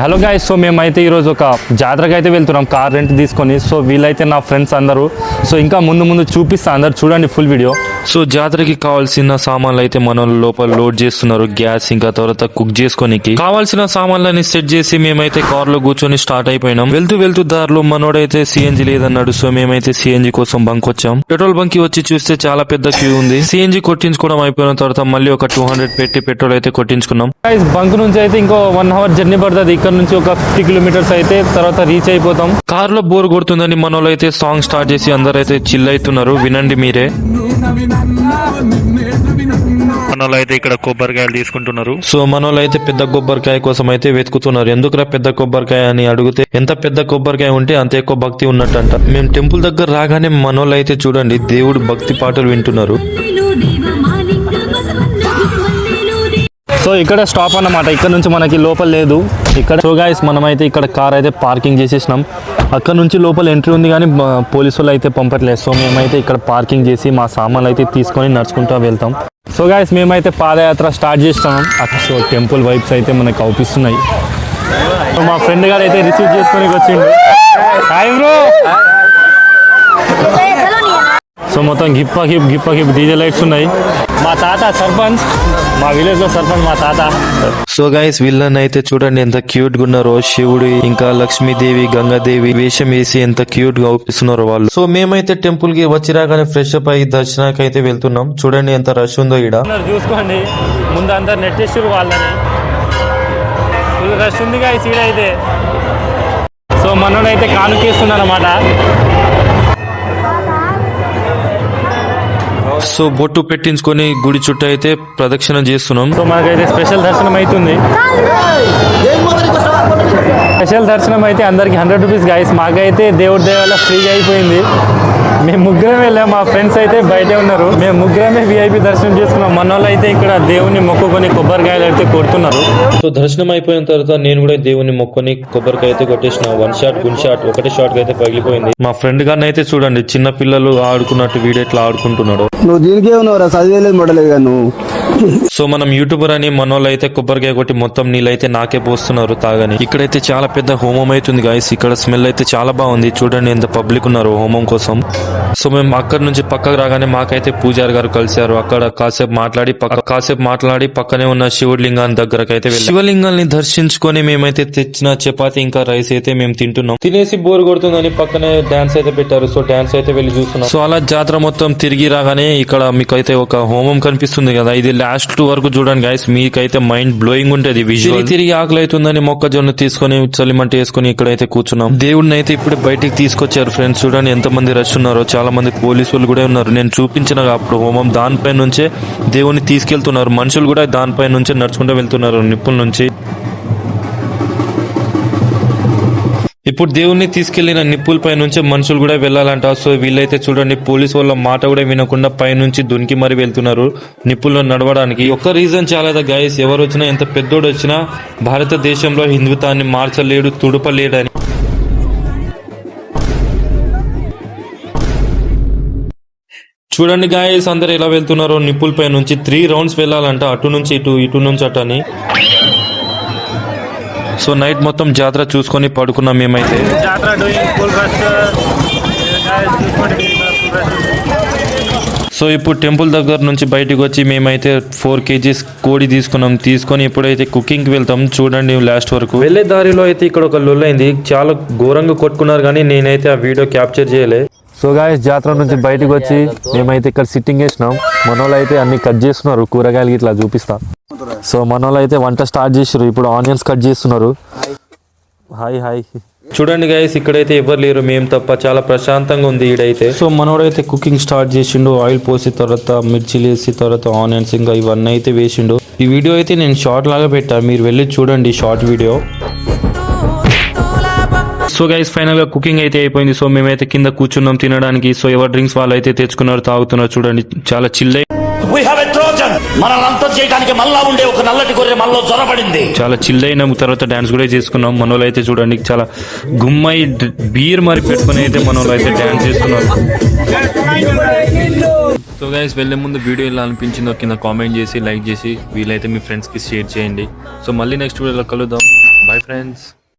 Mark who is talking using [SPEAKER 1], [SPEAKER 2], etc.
[SPEAKER 1] Hello guys, so మేమైతే ఈరోజు ఒక జాతరకి అయితే వెళ్తున్నాం కార్ రెంట్ తీసుకొని. సో వీళ్ళైతే నా ఫ్రెండ్స్ అందరూ. సో ఇంకా ముందు చూపిస్తా, అందరు చూడండి ఫుల్ వీడియో.
[SPEAKER 2] సో జాతరకి కావాల్సిన సామాన్లు అయితే మనం లోపల లోడ్ చేస్తున్నారు. గ్యాస్ ఇంకా తర్వాత కుక్ చేసుకోనికి కావాల్సిన సామాన్లని సెట్ చేసి మేమైతే కార్ లో కూర్చొని స్టార్ట్ అయిపోయినాం. వెళ్తూ దారిలో మనోడైతే సిఎన్జి లేదన్నాడు. సో మేమైతే సిఎన్జి కోసం బంక్ వచ్చాం. పెట్రోల్ బంక్ కి వచ్చి చూస్తే చాలా పెద్ద క్యూ ఉంది. సిఎన్జి కొట్టించుకోవడం అయిపోయిన తర్వాత మళ్ళీ ఒక 200 పెట్టి పెట్రోల్ అయితే కొట్టించుకున్నాం.
[SPEAKER 1] గైస్ బంక్ నుంచి అయితే ఇంకో 1 అవర్ జర్నీ పడుతుంది. ఇక్కడ నుంచి ఒక 50 కిలోమీటర్స్ అయితే తర్వాత రీచ్ అయిపోతాం.
[SPEAKER 2] కార్ లో బోర్ కొడుతుందని మనోళ్ళు అయితే సాంగ్ స్టార్ట్ చేసి అందరైతే చిల్ అవుతున్నారు. వినండి మీరే. మనోళ్ళు అయితే ఇక్కడ కొబ్బరికాయలు తీసుకుంటున్నారు. సో మనోళ్ళు అయితే పెద్ద కొబ్బరికాయ కోసం అయితే వెతుకుతున్నారు. ఎందుకురా పెద్ద కొబ్బరికాయ అని అడిగితే ఎంత పెద్ద కొబ్బరికాయ ఉంటే అంత ఎక్కువ భక్తి ఉన్నట్టంట. మేము టెంపుల్ దగ్గర రాగానే మనోళ్ళు అయితే చూడండి దేవుడు భక్తి పాటలు వింటున్నారు.
[SPEAKER 1] సో ఇక్కడ స్టాప్ అన్నమాట. ఇక్కడ నుంచి మనకి లోపల లేదు ఇక్కడ. సో గైస్ మనమైతే ఇక్కడ కార్ అయితే పార్కింగ్ చేసేసినాం. అక్కడ నుంచి లోపల ఎంట్రీ ఉంది కానీ పోలీసు వాళ్ళు అయితే పంపట్లేదు. సో మేమైతే ఇక్కడ పార్కింగ్ చేసి మా సామాన్లు అయితే తీసుకొని నడుచుకుంటూ వెళ్తాం. సో గైస్ మేమైతే పాదయాత్ర స్టార్ట్ చేస్తాం. సో టెంపుల్ వైబ్స్ అయితే మనకు అవుపిస్తున్నాయి. సో మా ఫ్రెండ్ గారు అయితే రిసీవ్ చేసుకొని వచ్చిండు. Hi bro. సో మొత్తం గిప్ప గిప్ డీజే లైట్స్ ఉన్నాయి. మా తాత సర్పంచ్, మా విలేజ్ లో సర్పంచ్ మా తాత.
[SPEAKER 2] సో గైస్ వీళ్ళని అయితే చూడండి ఎంత క్యూట్ గా ఉన్నారో. శివుడు ఇంకా లక్ష్మీదేవి గంగాదేవి వేషం వేసి ఎంత క్యూట్ గా అవుపిస్తున్నారో వాళ్ళు. సో మేమైతే టెంపుల్ కి వచ్చి రాగానే ఫ్రెష్ అప్ అయ్యి దర్శనానికి అయితే వెళ్తున్నాం. చూడండి ఎంత రష్ ఉందో ఈడ.
[SPEAKER 1] చూసుకోండి ముందు అందరు నెట్టేసారు వాళ్ళని. ఫుల్ రష్ ఉంది గైస్ ఈడ అయితే. సో మనోడైతే కానుకేస్తున్నాడు అనమాట.
[SPEAKER 2] సో బొట్టు పెట్టించుకొని గుడి చుట్టూ అయితే ప్రదక్షిణ చేస్తున్నాం.
[SPEAKER 1] సో మనకైతే స్పెషల్ దర్శనం అవుతుంది. స్పెషల్ దర్శనం అయితే అందరికి 100 రూపీస్ గైస్. మాకైతే దేవుడి దేవాల ఫ్రీగా అయిపోయింది. మేము ముగ్గురం వెళ్ళాం. మా ఫ్రెండ్స్ అయితే బయటే ఉన్నారు. మేము ముగ్గురమే VIP దర్శనం చేసుకున్నాం. మన వాళ్ళు అయితే ఇక్కడ దేవుని మొక్కుకొని కొబ్బరికాయలు అయితే కొడుతున్నారు.
[SPEAKER 2] సో దర్శనం అయిపోయిన తర్వాత నేను కూడా దేవుని మొక్కుని కొబ్బరికాయ అయితే కొట్టేసిన. 1 షాట్ గున్ షాట్ ఒకటే షాట్ అయితే పగిలిపోయింది. మా ఫ్రెండ్ గారిని అయితే చూడండి చిన్న పిల్లలు ఆడుకున్నట్టు వీడియో ఎట్లా ఆడుకుంటున్నాడు.
[SPEAKER 3] నువ్వు దీనికే ఉన్నావురా, చదివేలేదు మొడలేదు నువ్వు.
[SPEAKER 2] సో మనం యూట్యూబర్ అని మనోళ్ళు అయితే కొబ్బరికాయ కొట్టి మొత్తం నీళ్ళైతే నాకే పోస్తున్నారు తాగని. ఇక్కడైతే చాలా పెద్ద హోమం అవుతుంది గాయస్. ఇక్కడ స్మెల్ అయితే చాలా బాగుంది. చూడండి ఎంత పబ్లిక్ ఉన్నారు హోమం కోసం. సో మేము అక్కడ నుంచి పక్కకు రాగానే మాకైతే పూజారి గారు కలిశారు. అక్కడ కాసేపు మాట్లాడి పక్కనే ఉన్న శివలింగాన్ని దగ్గరకైతే వెళ్ళి శివలింగాన్ని దర్శించుకొని మేమైతే తెచ్చిన చపాతి ఇంకా రైస్ అయితే మేము తింటున్నాం. తినేసి బోర్ కొడుతుందని పక్కనే డాన్స్ అయితే పెట్టారు. సో డాన్స్ అయితే వెళ్ళి చూస్తున్నాం. సో అలా జాతర మొత్తం తిరిగి రాగానే ఇక్కడ మీకైతే ఒక హోమం కనిపిస్తుంది కదా, ఇది లాస్ట్ వరకు చూడండి గైస్. మీకైతే మైండ్ బ్లోయింగ్ ఉంటది విజువల్. తిరిగి ఆకలి అవుతుందని మొక్కజొన్న తీసుకొని చలిమంట వేసుకొని ఇక్కడైతే కూర్చున్నాం. దేవుడిని అయితే ఇప్పుడు బయటికి తీసుకొచ్చారు ఫ్రెండ్స్. చూడండి ఎంత మంది రష్ ఉన్నారో. చాలా మంది పోలీసులు కూడా ఉన్నారు. నేను చూపించిన అప్పుడు హోమం దానిపై నుంచే దేవుని తీసుకెళ్తున్నారు. మనుషులు కూడా దానిపై నుంచే నడుచుకుంటూ వెళ్తున్నారు నిప్పుల నుంచి. ఇప్పుడు దేవుణ్ణి తీసుకెళ్లిన నిప్పులపై నుంచే మనుషులు కూడా వెళ్లాలంట. సో వీళ్ళైతే చూడండి పోలీసు వాళ్ళ మాట కూడా వినకుండా పై నుంచి దునికి మరి వెళ్తున్నారు నిప్పుల్లో నడవడానికి. ఒక్క రీజన్ చాలా గైస్, ఎవరు వచ్చినా ఎంత పెద్దోడు వచ్చినా భారతదేశంలో హిందుత్వాన్ని మార్చలేడు, తుడపలేడని. చూడండి గాయస్ అందరు ఎలా వెళ్తున్నారో నిప్పులపై నుంచి. 3 రౌండ్స్ వెళ్ళాలంట, అటు నుంచి ఇటు నుంచి అటు అని. సో నైట్ మొత్తం జాతర చూసుకొని పడుకున్నాం మేమైతే. సో ఇప్పుడు టెంపుల్ దగ్గర నుంచి బయటకు వచ్చి మేమైతే 4 kgs కోడి తీసుకొని ఇప్పుడైతే కుకింగ్ కి వెళ్తాం. చూడండి లాస్ట్ వరకు. వెళ్లే దారిలో అయితే ఇక్కడ ఒక లొల్లైంది. చాలా ఘోరంగా కొట్టుకున్నారు కానీ నేనైతే ఆ వీడియో క్యాప్చర్ చేయలే.
[SPEAKER 1] సో గాయస్ జాతర నుంచి బయటకు వచ్చి మేమైతే ఇక్కడ సిట్టింగ్ వేసినాం. మనోళ్ళు అయితే అన్ని కట్ చేస్తున్నారు. కూరగాయలు ఇట్లా చూపిస్తా. సో మనోళ్ళు అయితే వంట స్టార్ట్ చేసారు. ఇప్పుడు ఆనియన్స్ కట్ చేస్తున్నారు. హాయ్
[SPEAKER 2] చూడండి గైస్ ఇక్కడైతే ఎవరు లేరు, మేము తప్ప. చాలా ప్రశాంతంగా ఉంది ఈడైతే. సో మనోడైతే కుకింగ్ స్టార్ట్ చేసిండు. ఆయిల్ పోసి తర్వాత మిర్చిలు వేసి తర్వాత ఆనియన్స్ ఇంకా ఇవన్నీ అయితే వేసిండు. ఈ వీడియో అయితే నేను షార్ట్ లాగా పెట్టా, మీరు వెళ్ళి చూడండి short video. So guys final గా కుకింగ్ అయితే అయిపోయింది. సో మేమైతే కింద కూర్చున్నాం తినడానికి. సో ఎవరి డ్రింక్స్ వాళ్ళు అయితే తెచ్చుకున్నారు, తాగుతున్నారు. చూడండి చాలా చిల్ చాలా చిల్ అయిన తర్వాత డాన్స్ కూడా చేసుకున్నాం. మనోళ్ళు అయితే చూడండి చాలా గుమ్మై బీర్ మరి పెట్టుకుని అయితే మనోళ్ళు అయితే డాన్స్ చేస్తున్నారు. సో గైస్ వెళ్లే ముందు వీడియో ఎలా అనిపించిందో కింద కామెంట్ చేసి లైక్ చేసి వీలైతే మీ ఫ్రెండ్స్ కి షేర్ చేయండి. సో మళ్ళీ నెక్స్ట్ వీడియోలో కలుద్దాం.
[SPEAKER 1] Bye friends.